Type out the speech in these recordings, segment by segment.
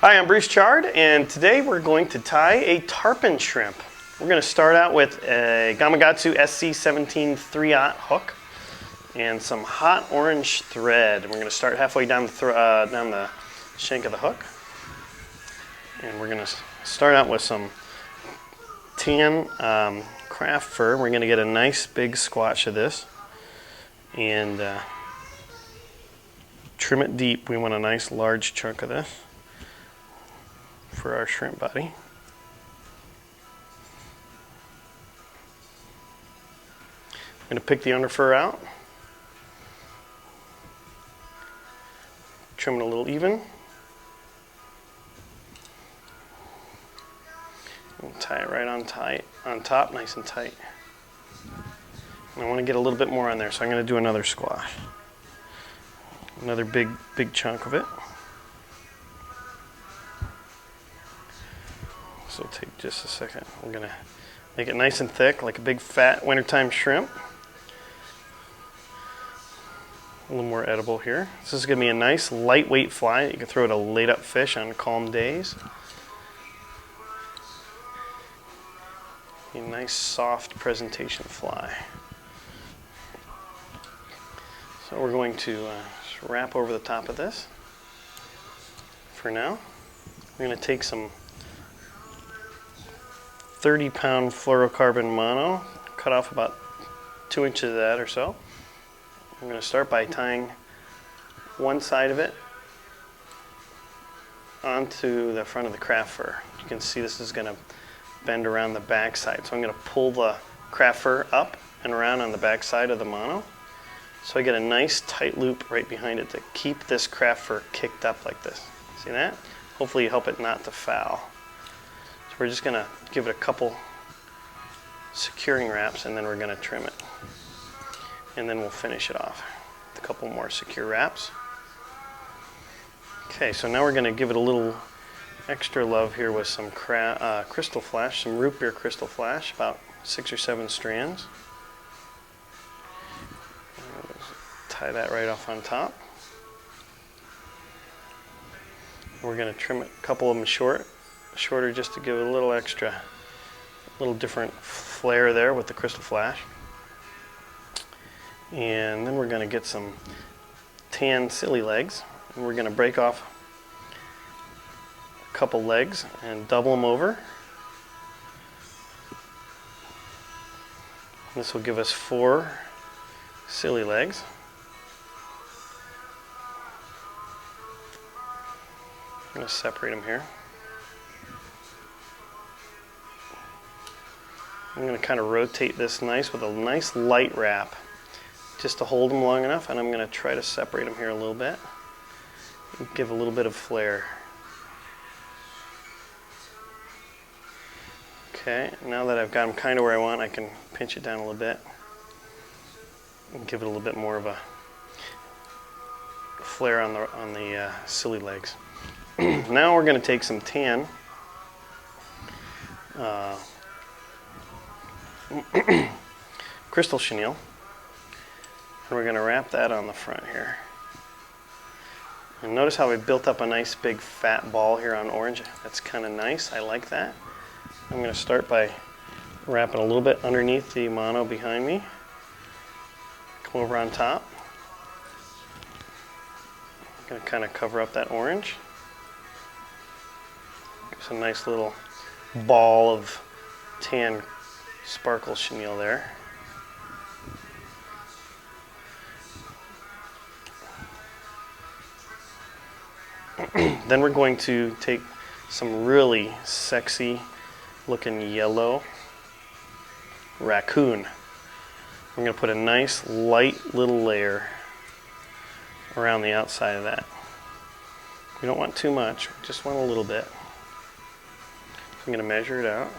Hi, I'm Bruce Chard, and today we're going to tie a tarpon shrimp. We're going to start out with a Gamakatsu SC17 3/0 hook and some hot orange thread. And we're going to start halfway down the shank of the hook. And we're going to start out with some tan craft fur. We're going to get a nice big squash of this and trim it deep. We want a nice large chunk of this for our shrimp body. I'm going to pick the underfur out, trim it a little even, and tie it right on top, nice and tight. And I want to get a little bit more on there, so I'm going to do another squash. Another big chunk of it. This will take just a second. We're going to make it nice and thick, like a big fat wintertime shrimp. A little more edible here. This is going to be a nice lightweight fly. You can throw it a laid up fish on calm days. A nice soft presentation fly. So we're going to just wrap over the top of this for now. We're going to take some 30-pound fluorocarbon mono, cut off about 2 inches of that or so. I'm going to start by tying one side of it onto the front of the craft fur. You can see this is going to bend around the back side. So I'm going to pull the craft fur up and around on the back side of the mono. So I get a nice tight loop right behind it to keep this craft fur kicked up like this. See that? Hopefully you help it not to foul. So we're just going to give it a couple securing wraps and then we're going to trim it. And then we'll finish it off with a couple more secure wraps. Okay, so now we're going to give it a little extra love here with some crystal flash, some root beer crystal flash, about 6 or 7 strands. Tie that right off on top. We're going to trim it, a couple of them shorter just to give it a little extra, a little different flair there with the crystal flash. And then we're going to get some tan silly legs, and we're going to break off a couple legs and double them over. This will give us 4 silly legs. I'm going to separate them here. I'm going to kind of rotate this nice with a nice light wrap just to hold them long enough, and I'm going to try to separate them here a little bit and give a little bit of flair. Okay, now that I've got them kind of where I want, I can pinch it down a little bit and give it a little bit more of a flair on the silly legs. Now we're going to take some tan crystal chenille, and we're going to wrap that on the front here. And notice how we built up a nice big fat ball here on orange. That's kind of nice. I like that. I'm going to start by wrapping a little bit underneath the mono behind me. Come over on top. I'm going to kind of cover up that orange. Gives a nice little ball of tan sparkle chenille there. Then we're going to take some really sexy looking yellow raccoon. I'm going to put a nice light little layer around the outside of that. We don't want too much, we just want a little bit. So I'm going to measure it out.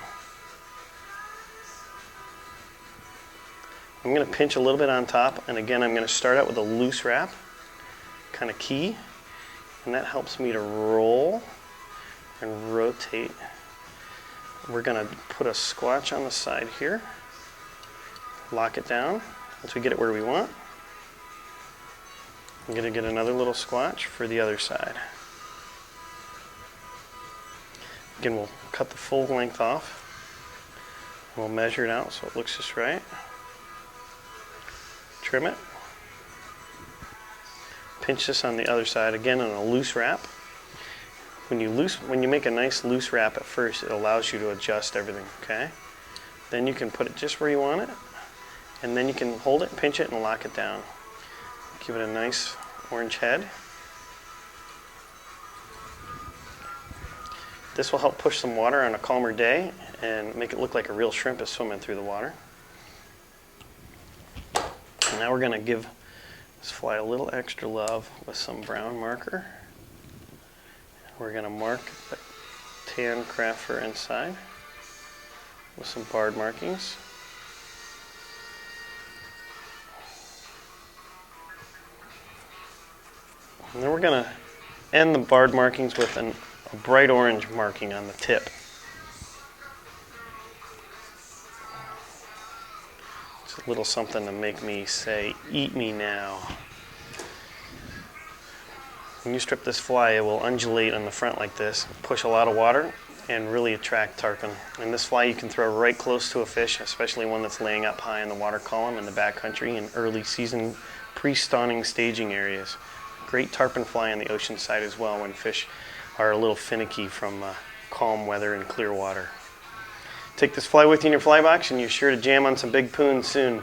I'm going to pinch a little bit on top, and again I'm going to start out with a loose wrap, kind of key. And that helps me to roll and rotate. We're going to put a squatch on the side here, lock it down once we get it where we want. I'm going to get another little squatch for the other side. Again, we'll cut the full length off. We'll measure it out so it looks just right. Trim it. Pinch this on the other side, again on a loose wrap. When you make a nice loose wrap at first, it allows you to adjust everything, okay? Then you can put it just where you want it, and then you can hold it, pinch it, and lock it down. Give it a nice orange head. This will help push some water on a calmer day and make it look like a real shrimp is swimming through the water. And now we're going to give this fly a little extra love with some brown marker. We're going to mark the tan craft fur inside with some barred markings. And then we're going to end the barred markings with a bright orange marking on the tip. It's a little something to make me say, "Eat me now." When you strip this fly, it will undulate on the front like this, push a lot of water, and really attract tarpon. And this fly you can throw right close to a fish, especially one that's laying up high in the water column in the backcountry in early season pre-stawning staging areas. Great tarpon fly on the ocean side as well when fish are a little finicky from calm weather and clear water. Take this fly with you in your fly box and you're sure to jam on some big poons soon.